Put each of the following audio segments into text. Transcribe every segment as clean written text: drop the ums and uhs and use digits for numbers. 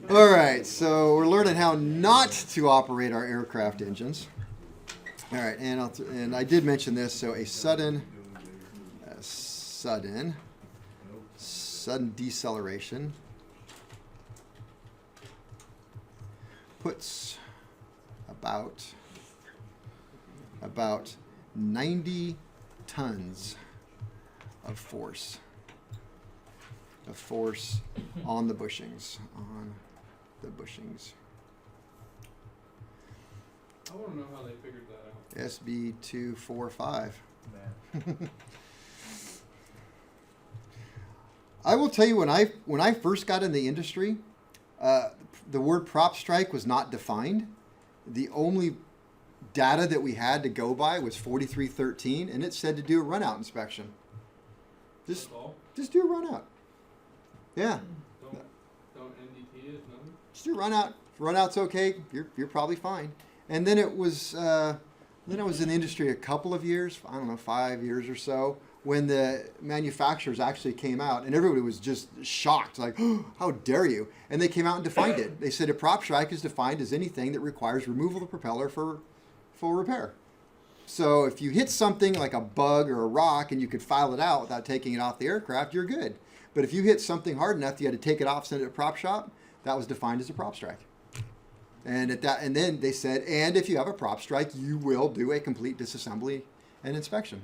All right, so we're learning how not to operate our aircraft engines. All right, and I did mention this. So a sudden deceleration puts about 90 tons of force on the bushings. I want to know how they figured that out. SB 245. I will tell you, when I first got in the industry, the word prop strike was not defined. The only data that we had to go by was 4313, and it said to do a runout inspection. Just do a runout. Yeah. Don't NDT it, nothing? Just do a runout. If runout's okay, you're probably fine. And then it was I was in the industry a couple of years, I don't know, 5 years or so, when the manufacturers actually came out, and everybody was just shocked, like, oh, how dare you? And they came out and defined it. They said a prop strike is defined as anything that requires removal of the propeller for full repair. So if you hit something like a bug or a rock and you could file it out without taking it off the aircraft, you're good. But if you hit something hard enough, you had to take it off, send it to a prop shop, that was defined as a prop strike. And then they said, and if you have a prop strike, you will do a complete disassembly and inspection.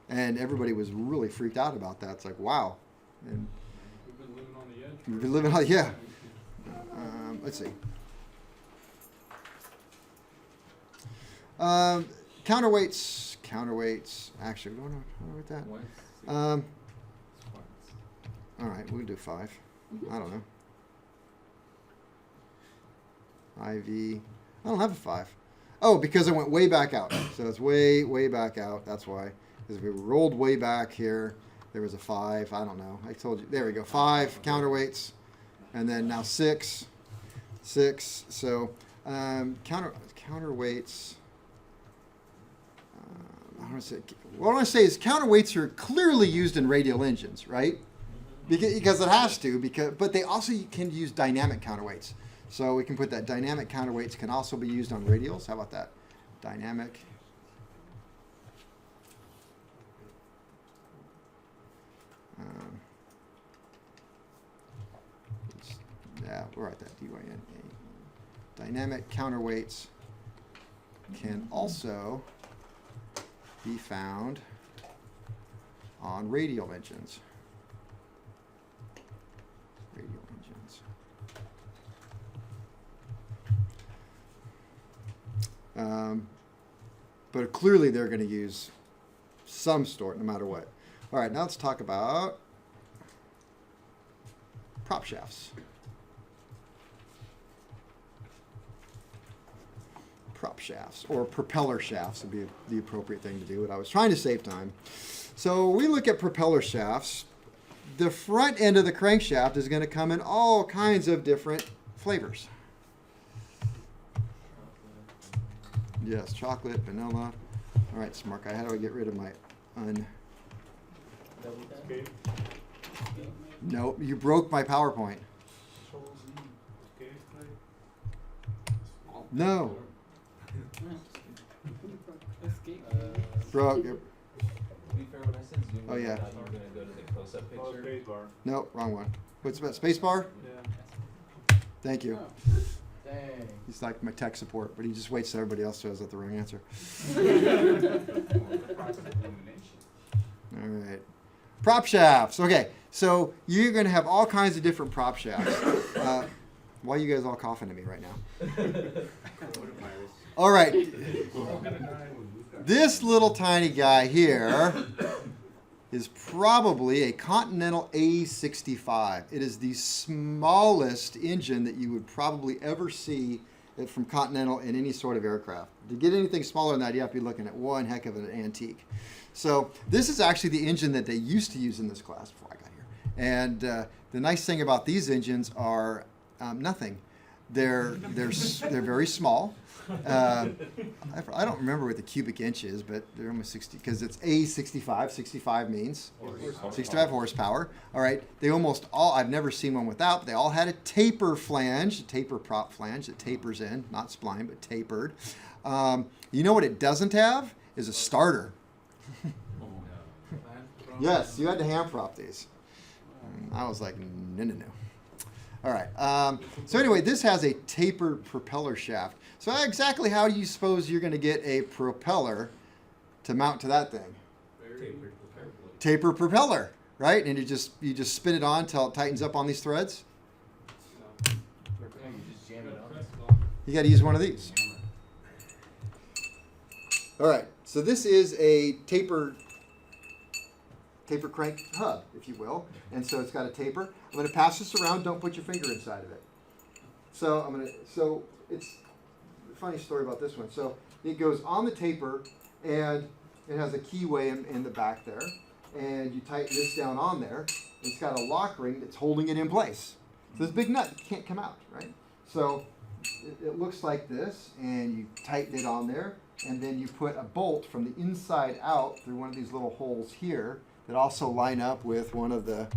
And everybody was really freaked out about that. It's like, wow. And We've been living on the edge. we've been living on, yeah. Let's see. Counterweights. Actually, we don't know what that. All right, we'll do 5. I don't know. IV. I don't have a 5. Oh, because I went way back out. So it's way, way back out. That's why. Because if we rolled way back here, there was a 5. I don't know. I told you. There we go. 5 counterweights. And then now 6. So counterweights. What I want to say is counterweights are clearly used in radial engines, right? Because it has to. But they also can use dynamic counterweights. So we can put that dynamic counterweights can also be used on radials. How about that? Dynamic. Yeah, we're at that DYNA. Dynamic counterweights can also be found on radial engines. But clearly they're going to use some sort no matter what. All right, now let's talk about prop shafts. Prop shafts, or propeller shafts would be the appropriate thing to do, but I was trying to save time. So we look at propeller shafts. The front end of the crankshaft is going to come in all kinds of different flavors. Yes, chocolate, vanilla. All right, smart guy, how do I get rid of my Nope, you broke my PowerPoint. No. Broke. To be fair, when I said zoom Oh, yeah. I thought you were going to go to the close-up picture. Nope, wrong one. What's about space bar? Yeah. Thank you. Dang. He's like my tech support, but he just waits till everybody else shows up the wrong answer. All right. Prop shafts. Okay, so you're going to have all kinds of different prop shafts. Why are you guys all coughing at me right now? All right. This little tiny guy here is probably a Continental A65. It is the smallest engine that you would probably ever see from Continental in any sort of aircraft. To get anything smaller than that, you have to be looking at one heck of an antique. So this is actually the engine that they used to use in this class before I got here. And the nice thing about these engines are nothing. They're very small. I don't remember what the cubic inch is, but they're almost 60 because it's A65. 65 means 65 horsepower. All right. They almost all, I've never seen one without, but they all had a taper flange, a taper prop flange that tapers in, not spline, but tapered. You know what it doesn't have is a starter. Yes, you had to hand prop these. I was like, no. All right. So anyway, this has a tapered propeller shaft. So exactly how do you suppose you're going to get a propeller to mount to that thing? Taper propeller, right? And you just spin it on until it tightens up on these threads. You just jam it on. You got to use one of these. All right. So this is a taper crank hub, if you will. And so it's got a taper. I'm going to pass this around. Don't put your finger inside of it. So it's a funny story about this one. So it goes on the taper, and it has a keyway in the back there. And you tighten this down on there. It's got a lock ring that's holding it in place. So this big nut can't come out, right? So it looks like this, and you tighten it on there. And then you put a bolt from the inside out through one of these little holes here that also line up with one of the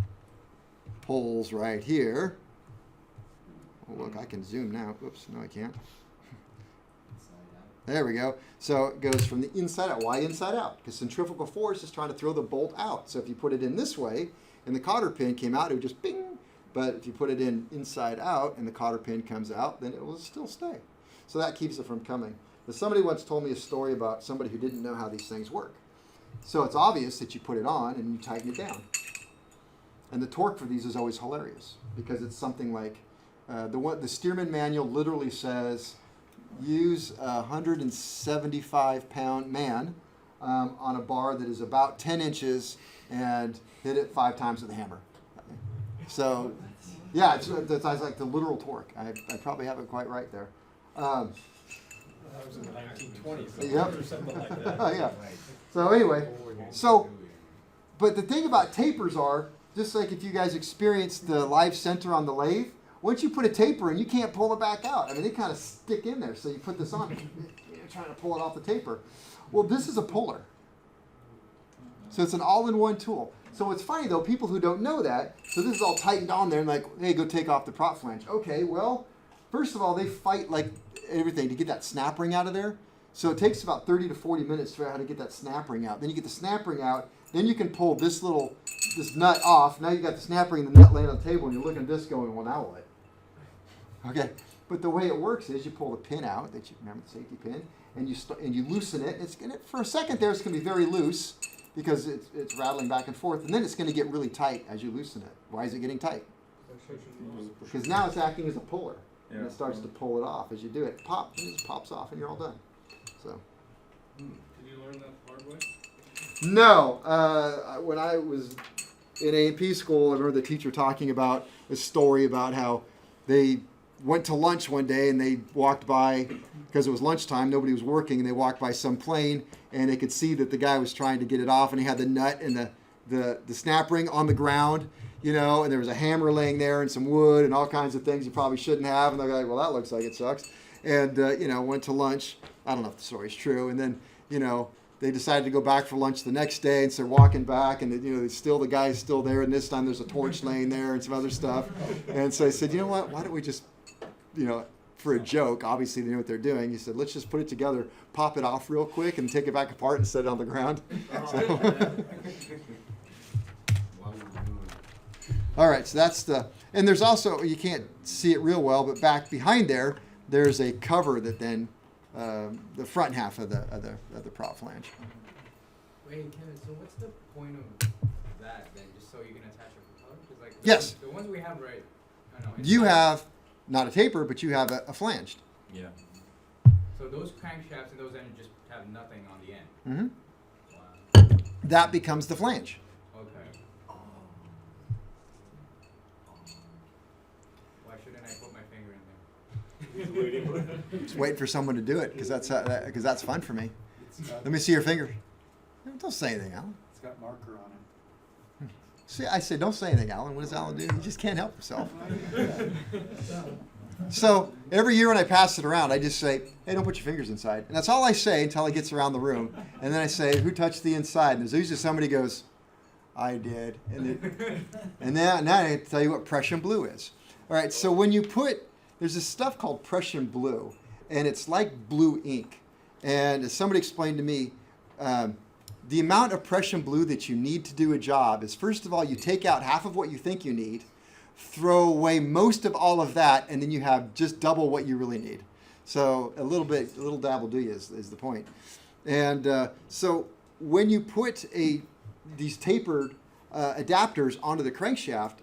holes right here. Oh, look, I can zoom now. Oops, no I can't. There we go. So it goes from the inside out. Why inside out? Because centrifugal force is trying to throw the bolt out. So if you put it in this way and the cotter pin came out, it would just bing. But if you put it in inside out and the cotter pin comes out, then it will still stay. So that keeps it from coming. But somebody once told me a story about somebody who didn't know how these things work. So it's obvious that you put it on and you tighten it down. And the torque for these is always hilarious because it's something like the Stearman manual literally says use a 175-pound man on a bar that is about 10 inches and hit it 5 times with a hammer. So yeah, that's like the literal torque. I probably have it quite right there. That was in the 1920s. Yep. Or something like that. Yeah. So anyway, but the thing about tapers are, just like if you guys experienced the live center on the lathe, once you put a taper in, you can't pull it back out. I mean, they kind of stick in there. So you put this on, you're trying to pull it off the taper. Well, this is a puller. So it's an all-in-one tool. So what's funny, though, people who don't know that, so this is all tightened on there and like, hey, go take off the prop flange. Okay, well, first of all, they fight like everything to get that snap ring out of there. So it takes about 30 to 40 minutes to figure out how to get that snap ring out. Then you get the snap ring out. Then you can pull this nut off. Now you got the snap ring and the nut laying on the table, and you're looking at this going, well, now what? Okay, but the way it works is you pull the pin out, that you remember the safety pin, and you loosen it. It's gonna, for a second there, it's going to be very loose because it's rattling back and forth, and then it's going to get really tight as you loosen it. Why is it getting tight? Because now it's acting as a puller, and it starts to pull it off as you do it. Pop, and it just pops off, and you're all done. So. Did you learn that the hard way? No. When I was in A&P school, I remember the teacher talking about a story about how they went to lunch one day and they walked by, because it was lunchtime, nobody was working, and they walked by some plane and they could see that the guy was trying to get it off, and he had the nut and the snap ring on the ground, you know, and there was a hammer laying there and some wood and all kinds of things you probably shouldn't have. And they're like, well, that looks like it sucks. And, went to lunch. I don't know if the story's true. And then, they decided to go back for lunch the next day, and so they're walking back, and the guy's still there, and this time there's a torch laying there and some other stuff. And so I said, you know what? Why don't we just, for a joke, obviously they know what they're doing. He said, let's just put it together, pop it off real quick, and take it back apart and set it on the ground. So. All right, so that's and there's also, you can't see it real well, but back behind there's a cover that then. The front half of the prop flange. Wait, Kevin. So what's the point of that then? Just so you can attach a propeller? 'Cause like yes. The ones we have, right? You have not a taper, but you have a flanged. Yeah. So those crankshafts and those ends just have nothing on the end. Mm-hmm. Wow. That becomes the flange. Okay. Why shouldn't I put my finger in there? Just waiting for someone to do it because that's fun for me. Let me see your finger. Don't say anything, Alan. It's got marker on it. See, I said don't say anything, Alan. What does Alan do? He just can't help himself. So every year when I pass it around, I just say, hey, don't put your fingers inside. And that's all I say until it gets around the room. And then I say, who touched the inside? And there's usually somebody goes, I did. And now I can tell you what Prussian blue is. All right, so when you there's this stuff called Prussian blue, and it's like blue ink. And as somebody explained to me, the amount of Prussian blue that you need to do a job is, first of all, you take out half of what you think you need, throw away most of all of that, and then you have just double what you really need. So a little dab will do you is the point. And so when you put these tapered adapters onto the crankshaft,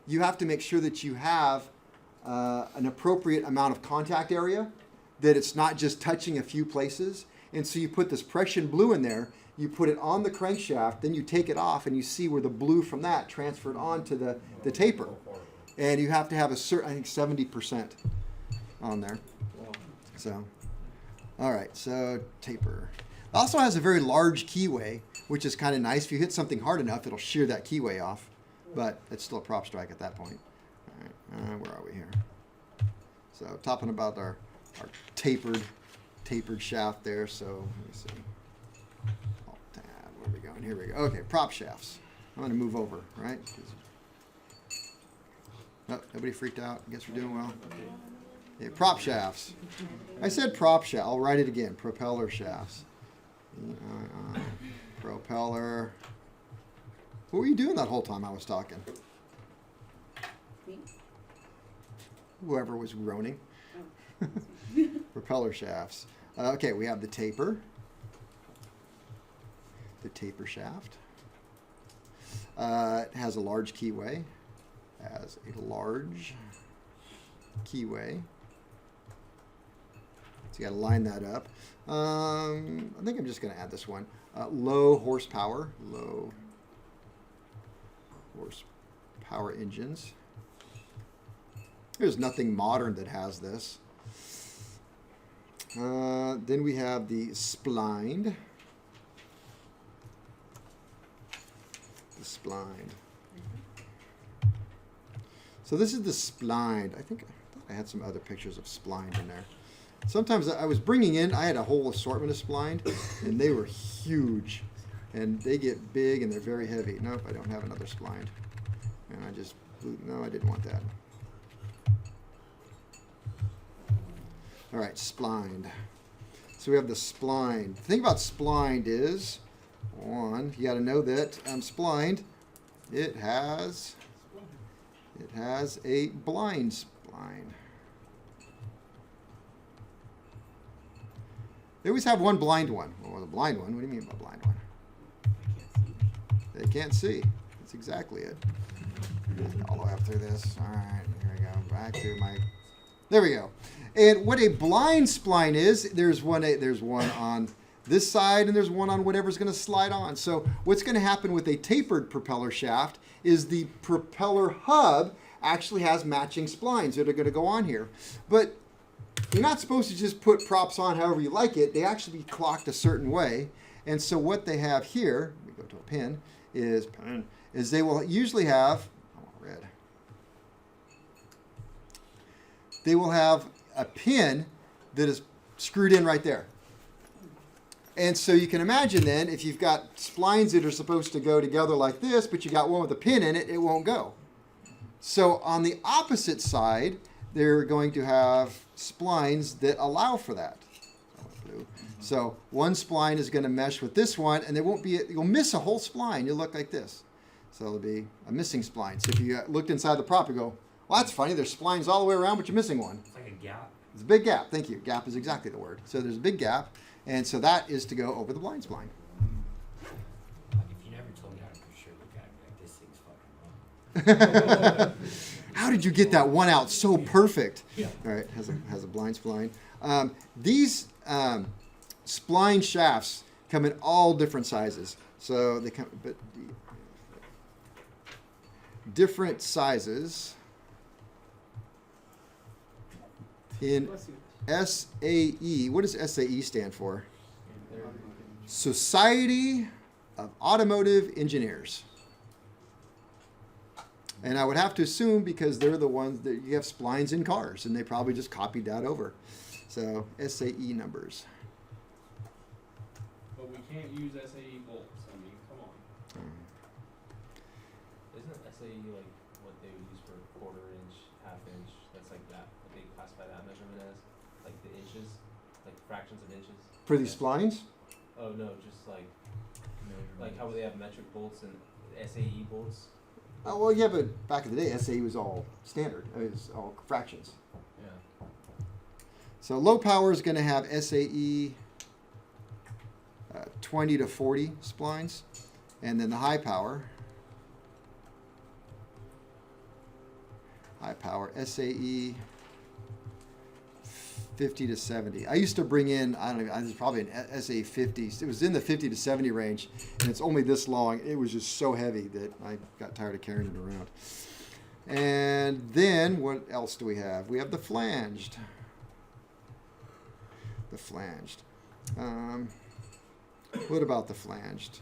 you have to make sure that you have an appropriate amount of contact area, that it's not just touching a few places. And so you put this Prussian blue in there, you put it on the crankshaft, then you take it off and you see where the blue from that transferred onto the taper. And you have to have a certain, I think 70% on there. So, all right, so taper. It also has a very large keyway, which is kind of nice. If you hit something hard enough, it'll shear that keyway off. But it's still a prop strike at that point. All right, where are we here? So talking about our tapered shaft there. So let me see. Alt tab, where are we going? Here we go. Okay, prop shafts. I'm going to move over, right? Oh, nobody freaked out. I guess we're doing well. Yeah, prop shafts. I said prop shaft. I'll write it again. Propeller shafts. Propeller. What were you doing that whole time I was talking? Whoever was groaning. Propeller shafts. Okay, we have the taper. The taper shaft. It has a large keyway. So you got to line that up. I think I'm just going to add this one. Low horsepower engines. There's nothing modern that has this. Then we have the splined. So this is the splined. I thought I had some other pictures of splined in there. Sometimes I was bringing in, I had a whole assortment of splined, and they were huge. And they get big and they're very heavy. Nope, I don't have another splined. And no, I didn't want that. All right, splined. So we have the splined. The thing about splined is, one, you got to know that splined, it has a blind spline. They always have one blind one. Well, the blind one, what do you mean by blind one? They can't see. That's exactly it. All the way up through this. All right, here we go. Back to my... There we go. And what a blind spline is, there's one on this side and there's one on whatever's going to slide on. So what's going to happen with a tapered propeller shaft is the propeller hub actually has matching splines that are going to go on here. But you're not supposed to just put props on however you like it. They actually be clocked a certain way. And so what they have here, let me go to a pin, is they will usually have, I want red. They will have a pin that is screwed in right there. And so you can imagine then, if you've got splines that are supposed to go together like this, but you got one with a pin in it, it won't go. So on the opposite side, they're going to have splines that allow for that. So one spline is going to mesh with this one, and there won't be, you'll miss a whole spline. You'll look like this. So it'll be a missing spline. So if you looked inside the prop, you go, well, that's funny. There's splines all the way around, but you're missing one. It's like a gap. It's a big gap. Thank you. Gap is exactly the word. So there's a big gap, and so that is to go over the blind spline. Like, if you never told me, I'd for sure look at it like, this thing's fucking wrong. How did you get that one out so perfect? Yeah. All right, has a blind spline. These spline shafts come in all different sizes. So they come, but different sizes in SAE. What does SAE stand for? Society of Automotive Engineers. And I would have to assume because they're the ones that you have splines in cars, and they probably just copied that over. So SAE numbers. But we can't use SAE bolts. I mean, come on. Isn't SAE like what they would use for quarter inch, half inch? That's like that. What they classify that measurement as? Like the inches, like fractions of inches. For these splines? Oh no, just like how they have metric bolts and SAE bolts. Oh, well, yeah, but back in the day, SAE was all standard. It was all fractions. Yeah. So low power is going to have SAE 20 to 40 splines. And then the high power SAE 50 to 70. I used to bring in, I don't know, it was probably an SAE 50. It was in the 50 to 70 range, and it's only this long. It was just so heavy that I got tired of carrying it around. And then what else do we have? We have the flanged. The flanged. What about the flanged?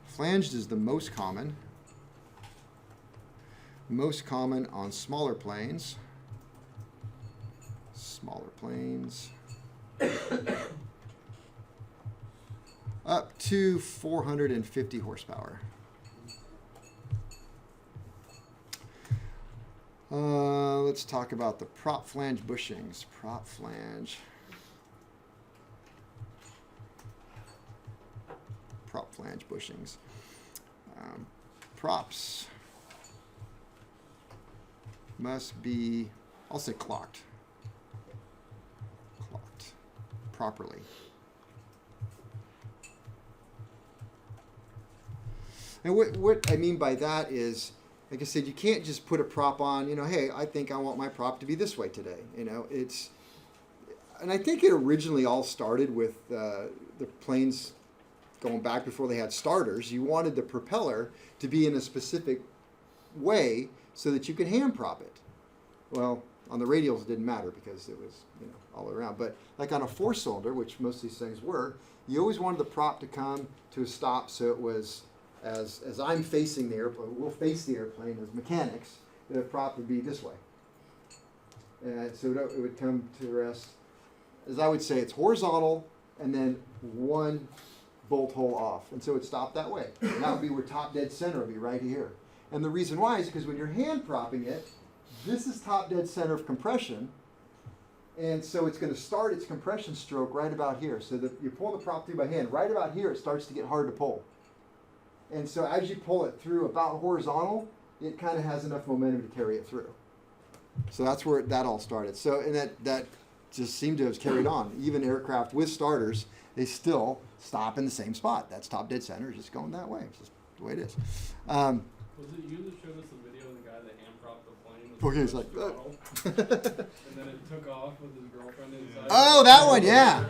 Flanged is the most common. Most common on smaller planes. Smaller planes. Up to 450 horsepower. Let's talk about the prop flange bushings. Prop flange. Prop flange bushings. Props must be, I'll say clocked. Clocked properly. And what I mean by that is, like I said, you can't just put a prop on, hey, I think I want my prop to be this way today. And I think it originally all started with the planes going back before they had starters. You wanted the propeller to be in a specific way so that you could hand prop it. Well, on the radials it didn't matter because it was, all around. But like on a 4-cylinder, which most of these things were, you always wanted the prop to come to a stop so it was, as I'm facing the airplane, we'll face the airplane as mechanics, the prop would be this way. And so it would come to rest, as I would say, it's horizontal and then one bolt hole off. And so it stopped that way. And that would be where top dead center would be, right here. And the reason why is because when you're hand propping it, this is top dead center of compression. And so it's going to start its compression stroke right about here. So that you pull the prop through by hand. Right about here, it starts to get hard to pull. And so as you pull it through about horizontal, it kind of has enough momentum to carry it through. So that's where that all started. So, and that just seemed to have carried on. Even aircraft with starters, they still stop in the same spot. That's top dead center, just going that way. It's just the way it is. Was it you that showed us the video of the guy that hand propped the plane? With Okay, the it's like, throttle, and then it took off with his girlfriend inside? Oh, that one, yeah.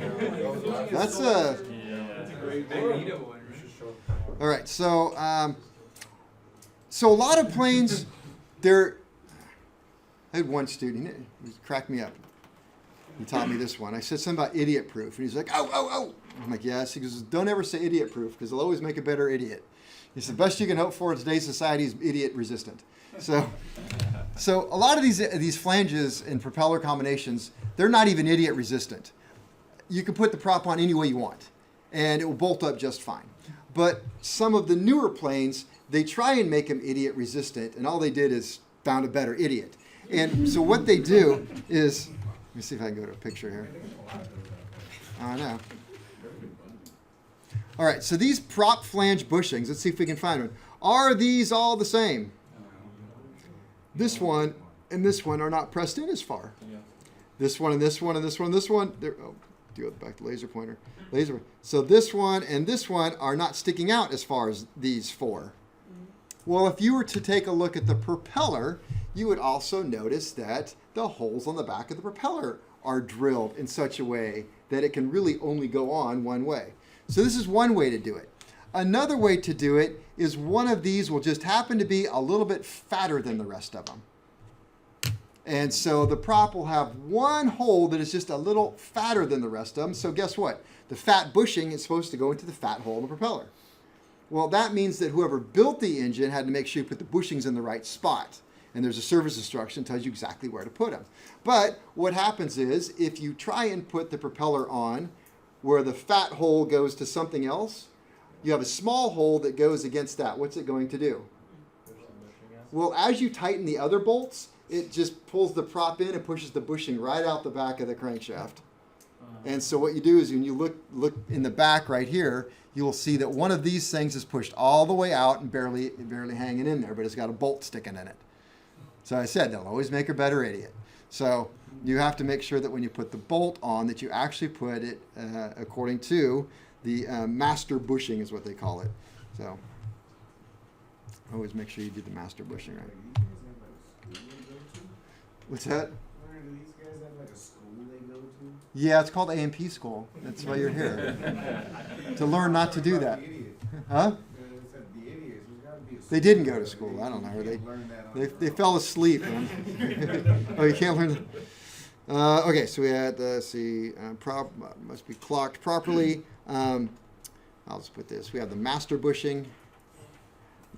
That's a... That's a great Magneto video. one, right? All right, so so a lot of planes, I had one student, he cracked me up. He taught me this one. I said something about idiot proof, and he's like, oh. I'm like, yes. He goes, don't ever say idiot proof because they'll always make a better idiot. He said, the best you can hope for in today's society is idiot resistant. So a lot of these flanges and propeller combinations, they're not even idiot resistant. You can put the prop on any way you want, and it will bolt up just fine. But some of the newer planes, they try and make them idiot resistant, and all they did is found a better idiot. And so what they do is, let me see if I can go to a picture here. I know. All right, so these prop flange bushings, let's see if we can find one. Are these all the same? This one and this one are not pressed in as far. This one and this one and this one and this one. Oh, do it back to laser pointer. So this one and this one are not sticking out as far as these four. Well, if you were to take a look at the propeller, you would also notice that the holes on the back of the propeller are drilled in such a way that it can really only go on one way. So this is one way to do it. Another way to do it is one of these will just happen to be a little bit fatter than the rest of them. And so the prop will have one hole that is just a little fatter than the rest of them. So guess what? The fat bushing is supposed to go into the fat hole in the propeller. Well, that means that whoever built the engine had to make sure you put the bushings in the right spot. And there's a service instruction that tells you exactly where to put them. But what happens is if you try and put the propeller on where the fat hole goes to something else, you have a small hole that goes against that. What's it going to do? Well, as you tighten the other bolts, it just pulls the prop in and pushes the bushing right out the back of the crankshaft. And so what you do is when you look in the back right here, you will see that one of these things is pushed all the way out and barely hanging in there, but it's got a bolt sticking in it. So I said they'll always make a better idiot. So you have to make sure that when you put the bolt on that you actually put it according to the master bushing is what they call it. So always make sure you do the master bushing right. What's that? Do these guys have like a school they go to? Yeah, it's called A&P school. That's why you're here. To learn not to do that. Huh? They didn't go to school. I don't know. They fell asleep. Oh, you can't learn. Okay, so we had, let's see, must be clocked properly. I'll just put this. We have the master bushing.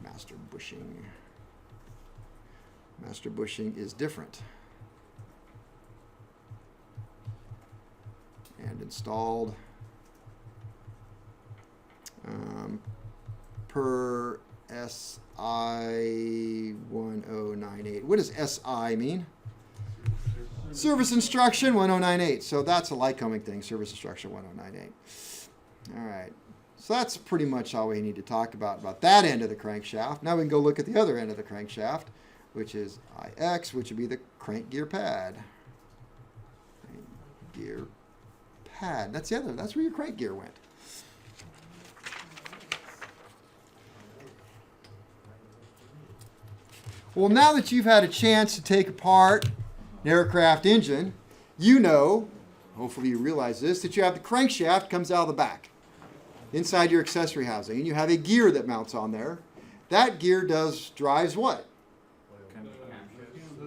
Master bushing. Master bushing is different. And installed per SI 1098. What does SI mean? Service instruction 1098. So that's a Lycoming thing, service instruction 1098. All right. So that's pretty much all we need to talk about that end of the crankshaft. Now we can go look at the other end of the crankshaft, which is IX, which would be the crank gear pad. Crank gear pad. That's where your crank gear went. Well, now that you've had a chance to take apart an aircraft engine, you know, hopefully you realize this, that you have the crankshaft comes out of the back inside your accessory housing, and you have a gear that mounts on there. That gear drives what?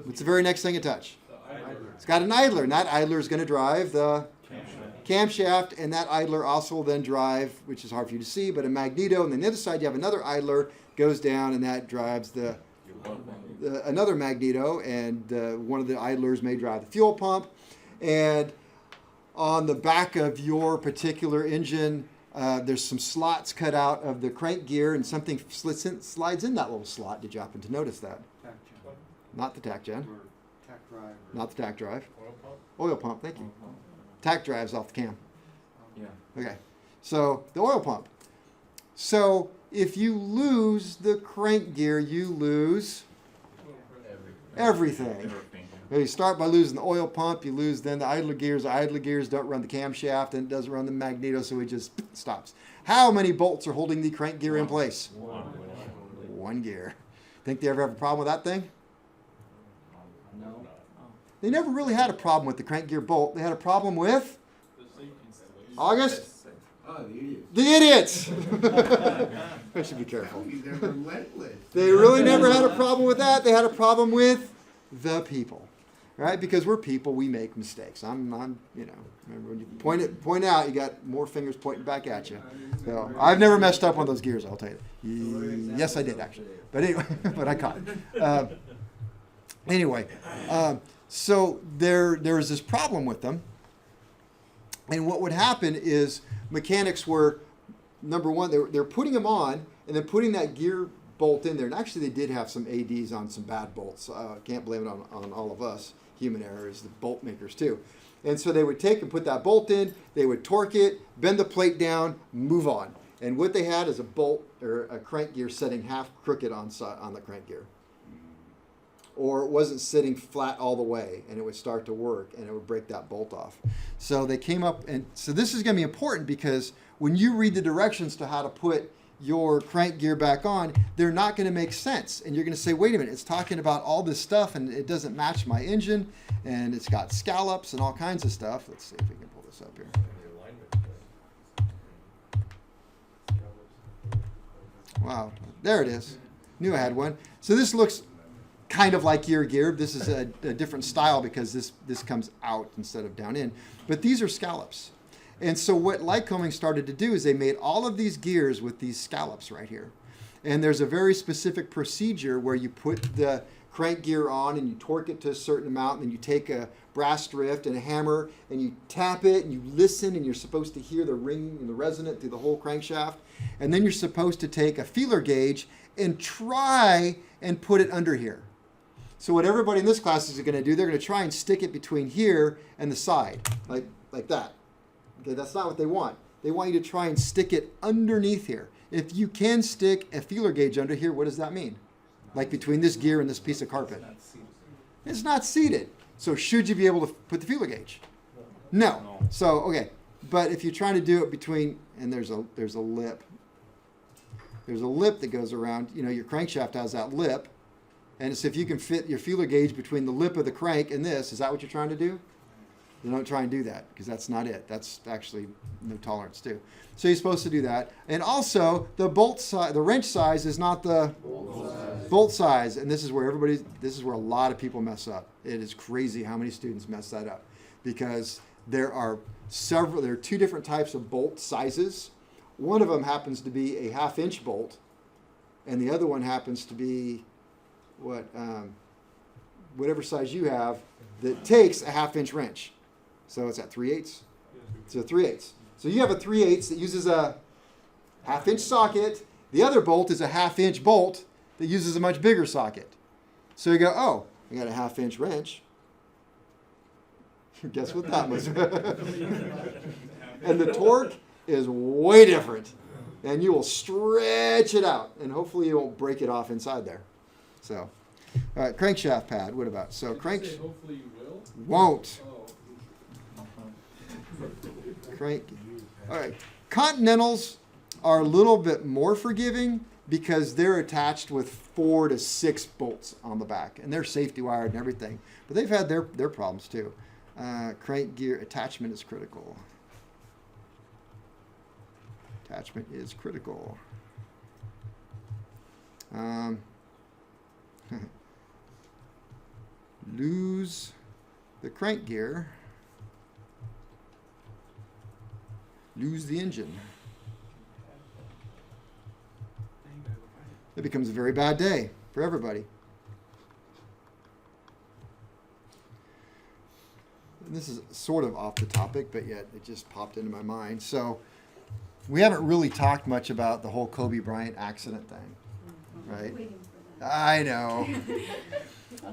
What's the very next thing you touch? It's got an idler, and that idler is going to drive the camshaft, and that idler also will then drive, which is hard for you to see, but a magneto, and on the other side you have another idler, goes down, and that drives another magneto, and one of the idlers may drive the fuel pump. And on the back of your particular engine, there's some slots cut out of the crank gear, and something slides in that little slot. Did you happen to notice that? Tack gen. Not the tack gen. Or tack drive. Not the tack drive. Oil pump? Oil pump, thank you. Tack drive's off the cam. Yeah. Okay. So the oil pump. So if you lose the crank gear, you lose everything. Well, you start by losing the oil pump, you lose then the idler gears. The idler gears don't run the camshaft, and it doesn't run the magneto, so it just stops. How many bolts are holding the crank gear in place? One gear. Think they ever have a problem with that thing? No. They never really had a problem with the crank gear bolt. They had a problem with August? Oh, the idiots. The idiots. I should be careful. They're relentless. They really never had a problem with that. They had a problem with the people, right? Because we're people, we make mistakes. I'm you know, remember when you point out, you got more fingers pointing back at you. So I've never messed up one of those gears, I'll tell you. Yes, I did actually. But anyway, but I caught it. Anyway, so there was this problem with them. And what would happen is mechanics were, number one, they're putting them on and then putting that gear bolt in there. And actually, they did have some ADs on some bad bolts. Can't blame it on all of us. Human error is the bolt makers too. And so they would take and put that bolt in, they would torque it, bend the plate down, move on. And what they had is a bolt or a crank gear setting half crooked on the crank gear. Or it wasn't sitting flat all the way, and it would start to work, and it would break that bolt off. So they came up, and so this is going to be important because when you read the directions to how to put your crank gear back on, they're not going to make sense. And you're going to say, wait a minute, it's talking about all this stuff, and it doesn't match my engine, and it's got scallops and all kinds of stuff. Let's see if we can pull this up here. Wow, there it is. Knew I had one. So this looks kind of like your gear. This is a different style because this comes out instead of down in. But these are scallops. And so what Lycoming started to do is they made all of these gears with these scallops right here. And there's a very specific procedure where you put the crank gear on and you torque it to a certain amount, and then you take a brass drift and a hammer and you tap it and you listen, and you're supposed to hear the ringing and the resonant through the whole crankshaft. And then you're supposed to take a feeler gauge and try and put it under here. So what everybody in this class is going to do, they're going to try and stick it between here and the side, like that. Okay, that's not what they want. They want you to try and stick it underneath here. If you can stick a feeler gauge under here, what does that mean? Like between this gear and this piece of carpet. It's not seated. So should you be able to put the feeler gauge? No. So, okay. But if you're trying to do it between, and there's a lip. There's a lip that goes around, your crankshaft has that lip. And so if you can fit your feeler gauge between the lip of the crank and this, is that what you're trying to do? You don't try and do that, because that's not it. That's actually no tolerance too. So you're supposed to do that. And also, the wrench size is not the bolt size. And this is where a lot of people mess up. It is crazy how many students mess that up, because there are two different types of bolt sizes. One of them happens to be a 1/2 inch bolt, and the other one happens to be whatever size you have that takes a 1/2 inch wrench. So it's at 3/8. So 3/8. So you have a 3/8 that uses a 1/2 inch socket. The other bolt is a 1/2 inch bolt that uses a much bigger socket. So you go, oh, I got a 1/2 inch wrench. Guess what that was? And the torque is way different. And you will stretch it out. And hopefully you won't break it off inside there. So, all right, crankshaft pad. What about? So Did you say hopefully you will? Won't. Oh. Crank. All right. Continentals are a little bit more forgiving because they're attached with 4 to 6 bolts on the back, and they're safety wired and everything. But they've had their problems too. Crank gear attachment is critical. Attachment is critical. Lose the crank gear. Lose the engine. It becomes a very bad day for everybody. And this is sort of off the topic, but yet it just popped into my mind. So we haven't really talked much about the whole Kobe Bryant accident thing, right? I know.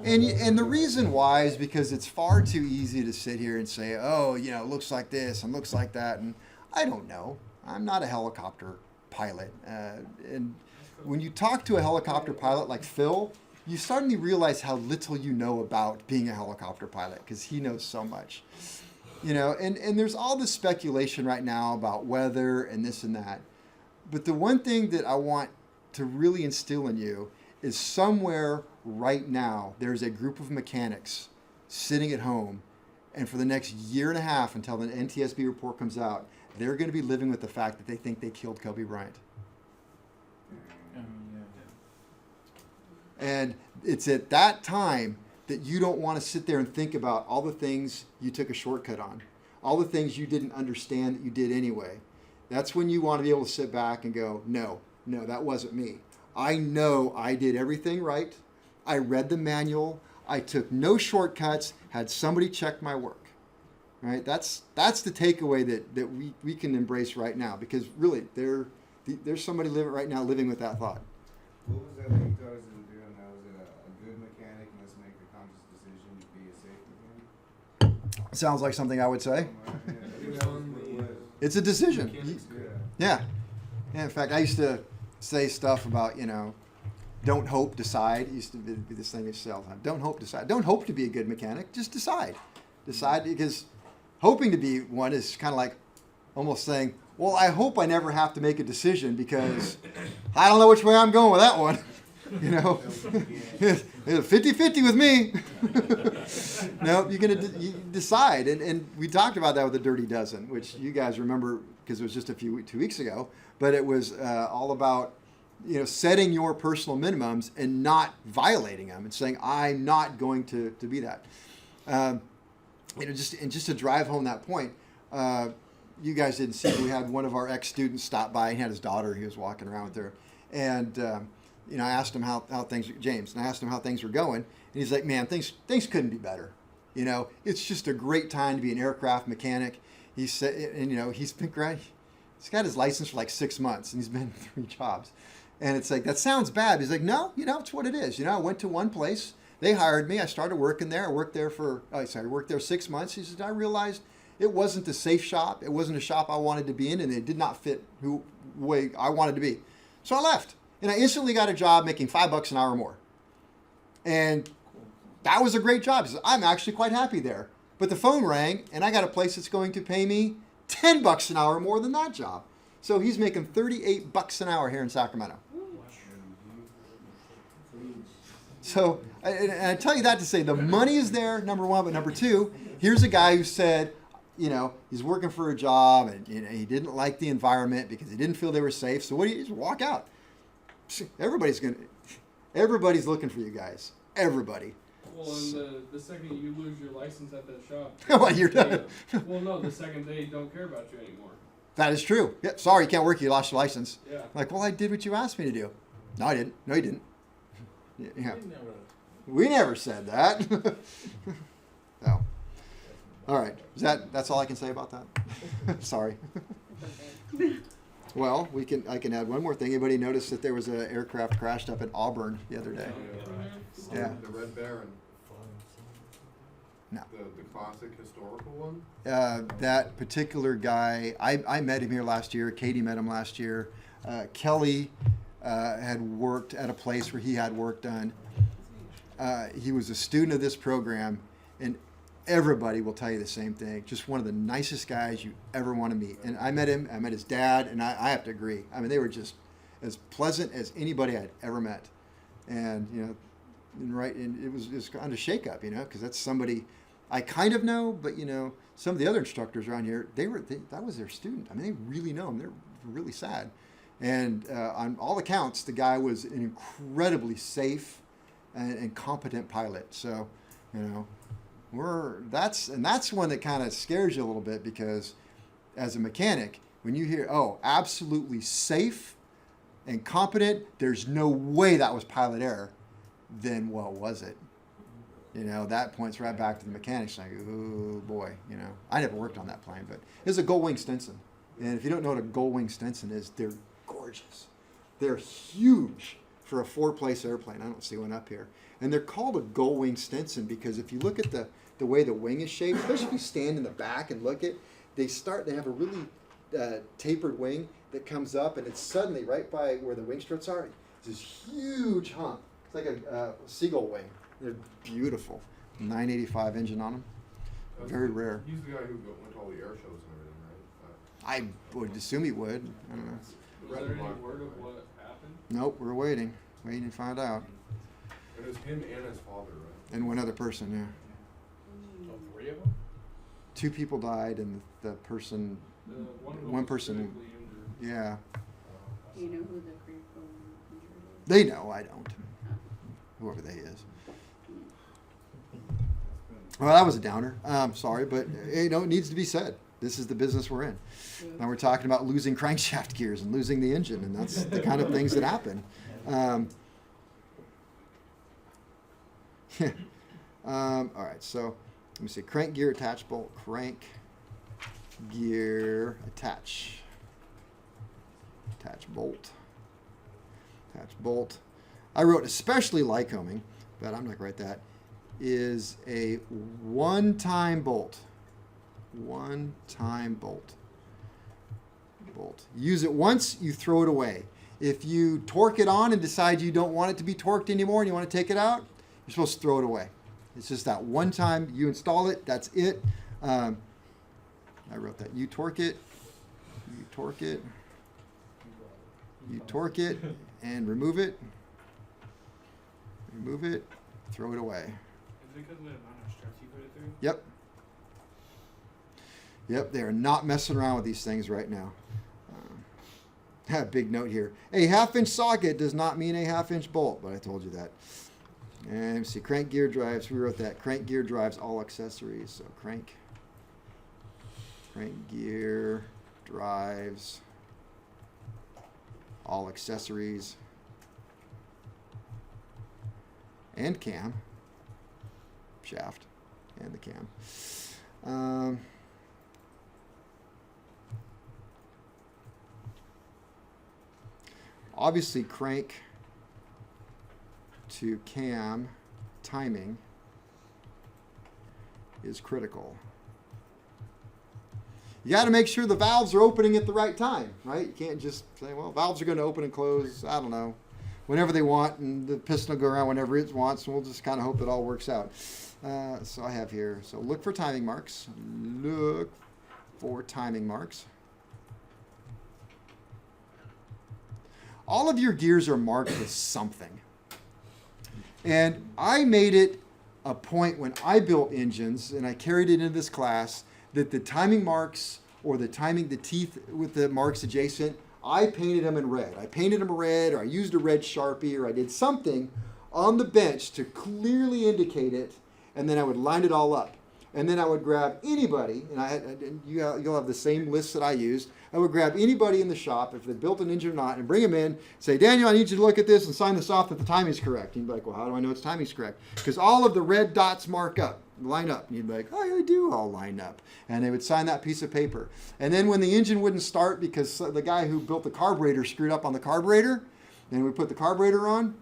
And the reason why is because it's far too easy to sit here and say, oh, it looks like this and looks like that. And I don't know. I'm not a helicopter pilot. And when you talk to a helicopter pilot like Phil, you suddenly realize how little you know about being a helicopter pilot, because he knows so much. And there's all this speculation right now about weather and this and that. But the one thing that I want to really instill in you is somewhere right now there's a group of mechanics sitting at home, and for the next 1.5 years until the NTSB report comes out, they're going to be living with the fact that they think they killed Kobe Bryant. And it's at that time that you don't want to sit there and think about all the things you took a shortcut on, all the things you didn't understand that you did anyway. That's when you want to be able to sit back and go, no, that wasn't me. I know I did everything right. I read the manual. I took no shortcuts, had somebody check my work. Right? That's the takeaway that we can embrace right now, because really there's somebody living with that thought. What was that that you taught us to do? And that was it a good mechanic must make the conscious decision to be a safe mechanic? Sounds like something I would say. Yeah. It's a decision. Yeah. Yeah. In fact, I used to say stuff about, don't hope, decide. It used to be this thing I used to say all the time. Don't hope, decide. Don't hope to be a good mechanic. Just decide. Decide, because hoping to be one is kind of like almost saying, well, I hope I never have to make a decision because I don't know which way I'm going with that one. 50-50 with me. No, you decide. And we talked about that with the Dirty Dozen, which you guys remember because it was just 2 weeks ago. But it was all about, setting your personal minimums and not violating them and saying, I'm not going to be that. Just to drive home that point, you guys didn't see, but we had one of our ex-students stop by. He had his daughter. He was walking around with her. And, I asked him how things, James, and I asked him how things were going. And he's like, man, things couldn't be better. It's just a great time to be an aircraft mechanic. He said, and, he's got his license for like 6 months, and he's been in 3 jobs. And it's like, that sounds bad. He's like, no, it's what it is. I went to one place. They hired me. I started working there. I worked there 6 months. He said, I realized it wasn't a safe shop. It wasn't a shop I wanted to be in, and it did not fit the way I wanted to be. So I left. And I instantly got a job making $5 an hour more. And that was a great job. He said, I'm actually quite happy there. But the phone rang, and I got a place that's going to pay me $10 an hour more than that job. So he's making $38 an hour here in Sacramento. So, and I tell you that to say the money is there, number one, but number two, here's a guy who said, he's working for a job and he didn't like the environment because he didn't feel they were safe. So what do you just walk out? Everybody's looking for you guys. Everybody. Well, and the second you lose your license at that shop, Well, you're done. well, no, the second they don't care about you anymore. That is true. Yeah, sorry, you can't work. You lost your license. Yeah. Like, well, I did what you asked me to do. No, I didn't. No, you didn't. Yeah. We never said that. Oh. All right. That's all I can say about that? Sorry. Well, I can add one more thing. Anybody notice that there was an aircraft crashed up in Auburn the other day? Yeah. The Red Baron. No. The classic historical one? That particular guy, I met him here last year. Katie met him last year. Kelly had worked at a place where he had work done. He was a student of this program, and everybody will tell you the same thing. Just one of the nicest guys you ever want to meet. And I met him. I met his dad, and I have to agree. I mean, they were just as pleasant as anybody I'd ever met. And and it was kind of shake-up, because that's somebody I kind of know, but some of the other instructors around here, that was their student. I mean, they really know him. They're really sad. And on all accounts, the guy was an incredibly safe and competent pilot. So, that's one that kind of scares you a little bit, because as a mechanic, when you hear, oh, absolutely safe and competent, there's no way that was pilot error, then what was it? That points right back to the mechanics. Like, oh boy, I never worked on that plane, but it's a Gull Wing Stinson. And if you don't know what a Gull Wing Stinson is, they're gorgeous. They're huge for a 4-place airplane. I don't see one up here. And they're called a Gull Wing Stinson because if you look at the way the wing is shaped, especially if you stand in the back and look at, they have a really tapered wing that comes up, and it's suddenly right by where the wing struts are, it's this huge hump. It's like a seagull wing. They're beautiful. 985 engine on them. Very rare. He's the guy who went to all the air shows and everything, right? I would assume he would. I don't know. Was there any word of what happened? Nope, we're waiting to find out. It was him and his father, right? And one other person, yeah. Oh, 3 of them? 2 people died, and the person, one person, critically injured. yeah. Do you know who the critical injured is? They know, I don't. Whoever they is. Well, that was a downer. Sorry, but it needs to be said. This is the business we're in. Now we're talking about losing crankshaft gears and losing the engine, and that's the kind of things that happen. All right, so let me see. Crank gear attach bolt. Crank gear attach. Attach bolt. Attach bolt. I wrote especially Lycoming, but I'm not going to write that. Is a one-time bolt. One-time bolt. Bolt. Use it once, you throw it away. If you torque it on and decide you don't want it to be torqued anymore and you want to take it out, you're supposed to throw it away. It's just that one time you install it, that's it. I wrote that. You torque it, you torque it, you torque it, and remove it. Remove it, throw it away. Is it because of the amount of stress you put it through? Yep. Yep, they are not messing around with these things right now. Big note here. A 1/2-inch socket does not mean a 1/2-inch bolt, but I told you that. And let's see, crank gear drives, we wrote that. Crank gear drives all accessories, so crank crank gear, drives, all accessories, and cam, shaft, and the cam. Obviously, crank to cam timing is critical. You got to make sure the valves are opening at the right time, right? You can't just say, well, valves are going to open and close, I don't know, whenever they want, and the piston will go around whenever it wants, and we'll just kind of hope it all works out. So I have here, so look for timing marks. Look for timing marks. All of your gears are marked with something. And I made it a point when I built engines, and I carried it into this class, that the timing marks, or the teeth with the marks adjacent, I painted them in red. I painted them red, or I used a red Sharpie, or I did something on the bench to clearly indicate it, and then I would line it all up. And then I would grab anybody, and you'll have the same list that I used. I would grab anybody in the shop, if they built an engine or not, and bring them in, say, Daniel, I need you to look at this and sign this off that the timing's correct. And you'd be like, well, how do I know its timing's correct? Because all of the red dots line up. And you'd be like, oh, they do all line up. And they would sign that piece of paper. And then when the engine wouldn't start because the guy who built the carburetor screwed up on the carburetor, then we put the carburetor on,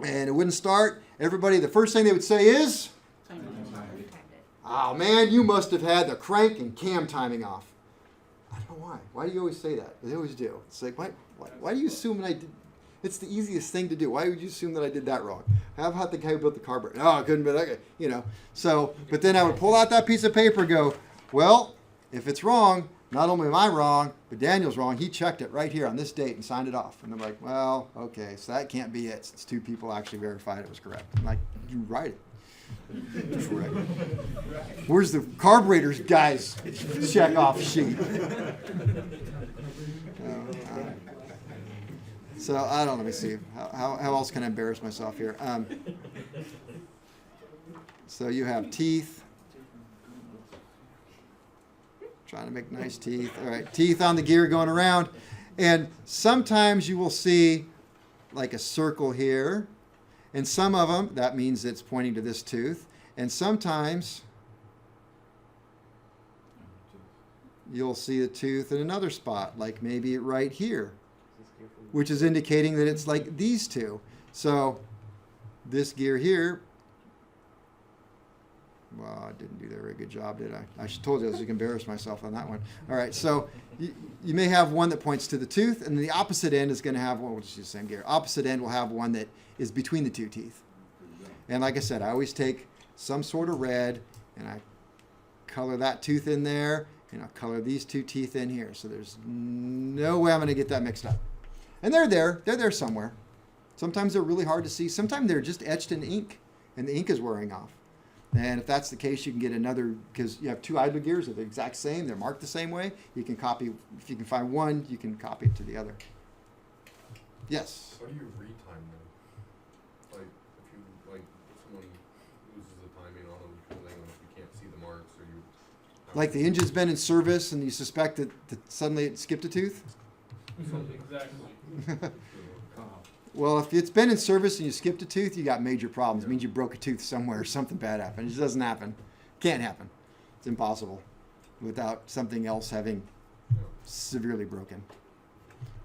and it wouldn't start, everybody, the first thing they would say is, oh man, you must have had the crank and cam timing off. I don't know why. Why do you always say that? They always do. It's like, why do you assume that I did? It's the easiest thing to do. Why would you assume that I did that wrong? How about the guy who built the carburetor? Oh, I couldn't be that guy. So, but then I would pull out that piece of paper and go, well, if it's wrong, not only am I wrong, but Daniel's wrong. He checked it right here on this date and signed it off. And I'm like, well, okay, so that can't be it since 2 people actually verified it was correct. I'm like, you write it. Where's the carburetor's guy's check off sheet? So I don't know. Let me see. How else can I embarrass myself here? So you have teeth. Trying to make nice teeth. All right, teeth on the gear going around. And sometimes you will see like a circle here. And some of them, that means it's pointing to this tooth. And sometimes you'll see a tooth in another spot, like maybe right here, which is indicating that it's like these two. So this gear here, well, I didn't do that very good job, did I? I should told you I was going to embarrass myself on that one. All right, so you may have one that points to the tooth, and the opposite end is going to have one, which is the same gear. Opposite end will have one that is between the 2 teeth. And like I said, I always take some sort of red, and I color that tooth in there, and I'll color these 2 teeth in here. So there's no way I'm going to get that mixed up. And they're there somewhere. Sometimes they're really hard to see. Sometimes they're just etched in ink, and the ink is wearing off. And if that's the case, you can get another, because you have 2 idler gears that are the exact same, they're marked the same way. You can copy, if you can find one, you can copy it to the other. Yes? How do you retime them? Like, if you, like, someone loses the timing on them, depending on if you can't see the marks, or you... Like the engine's been in service and you suspect that suddenly it skipped a tooth? Exactly. Well, if it's been in service and you skipped a tooth, you got major problems. It means you broke a tooth somewhere or something bad happened. It just doesn't happen. Can't happen. It's impossible without something else having severely broken.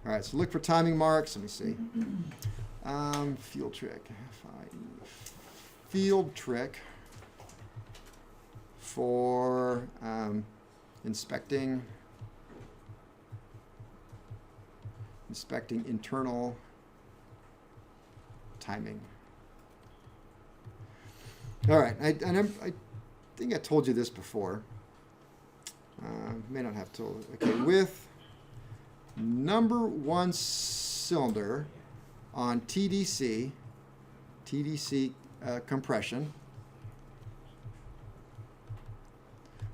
All right, so look for timing marks. Let me see. Field trick. Field trick for inspecting internal timing. All right, I think I told you this before. May not have told. Okay, with number 1 cylinder on TDC compression.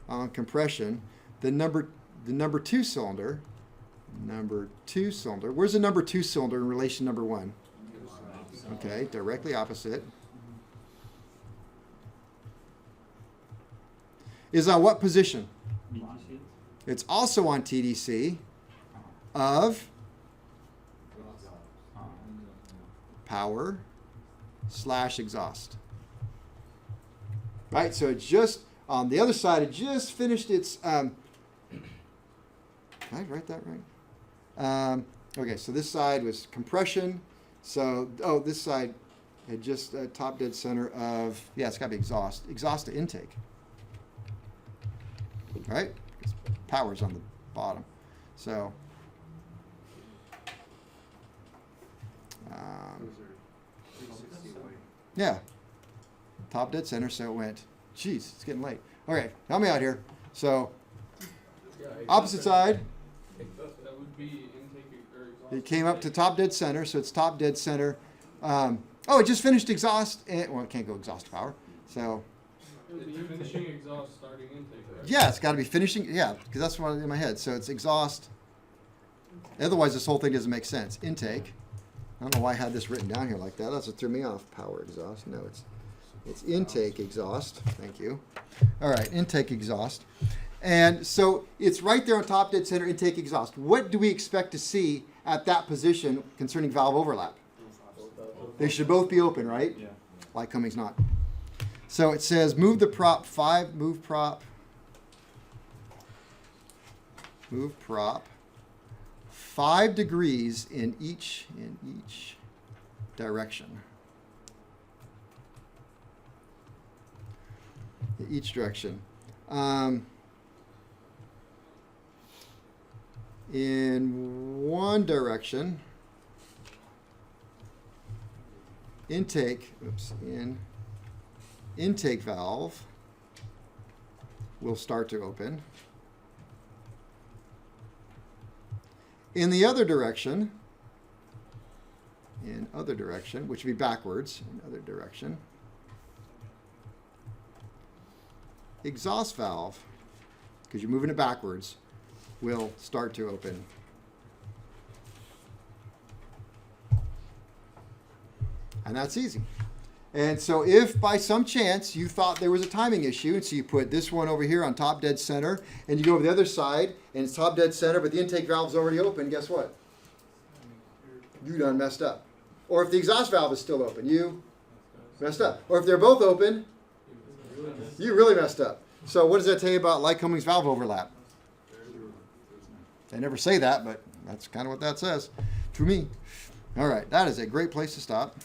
On compression, the number 2 cylinder. Where's the number 2 cylinder in relation to number 1? Okay, directly opposite. Is on what position? It's also on TDC of power / exhaust. Right, so it just, on the other side, it just finished its, did I write that right? Okay, so this side was compression. So, this side had just top dead center of, yeah, it's got to be exhaust to intake. Right? Because power's on the bottom. So, yeah, top dead center, so it went, geez, it's getting late. Okay, help me out here. So, opposite side, That would be intake or exhaust. it came up to top dead center, so it's top dead center. It just finished exhaust, well, it can't go exhaust to power. So, It's finishing exhaust, starting intake, right? yeah, it's got to be finishing, yeah, because that's what in my head. So it's exhaust. Otherwise, this whole thing doesn't make sense. Intake. I don't know why I had this written down here like that. That's what threw me off. Power exhaust. No, it's intake exhaust. Thank you. All right, intake exhaust. And so it's right there on top dead center, intake exhaust. What do we expect to see at that position concerning valve overlap? They should both be open, right? Yeah. Like Cummings not. So it says move the prop 5, move prop 5 degrees in each direction. In each direction. In one direction, intake valve will start to open. In the other direction, which would be backwards, exhaust valve, because you're moving it backwards, will start to open. And that's easy. And so if by some chance you thought there was a timing issue, and so you put this one over here on top dead center, and you go over the other side, and it's top dead center, but the intake valve's already open, guess what? You done messed up. Or if the exhaust valve is still open, you messed up. Or if they're both open, you really messed up. So what does that tell you about Lycoming's valve overlap? They never say that, but that's kind of what that says to me. All right, that is a great place to stop.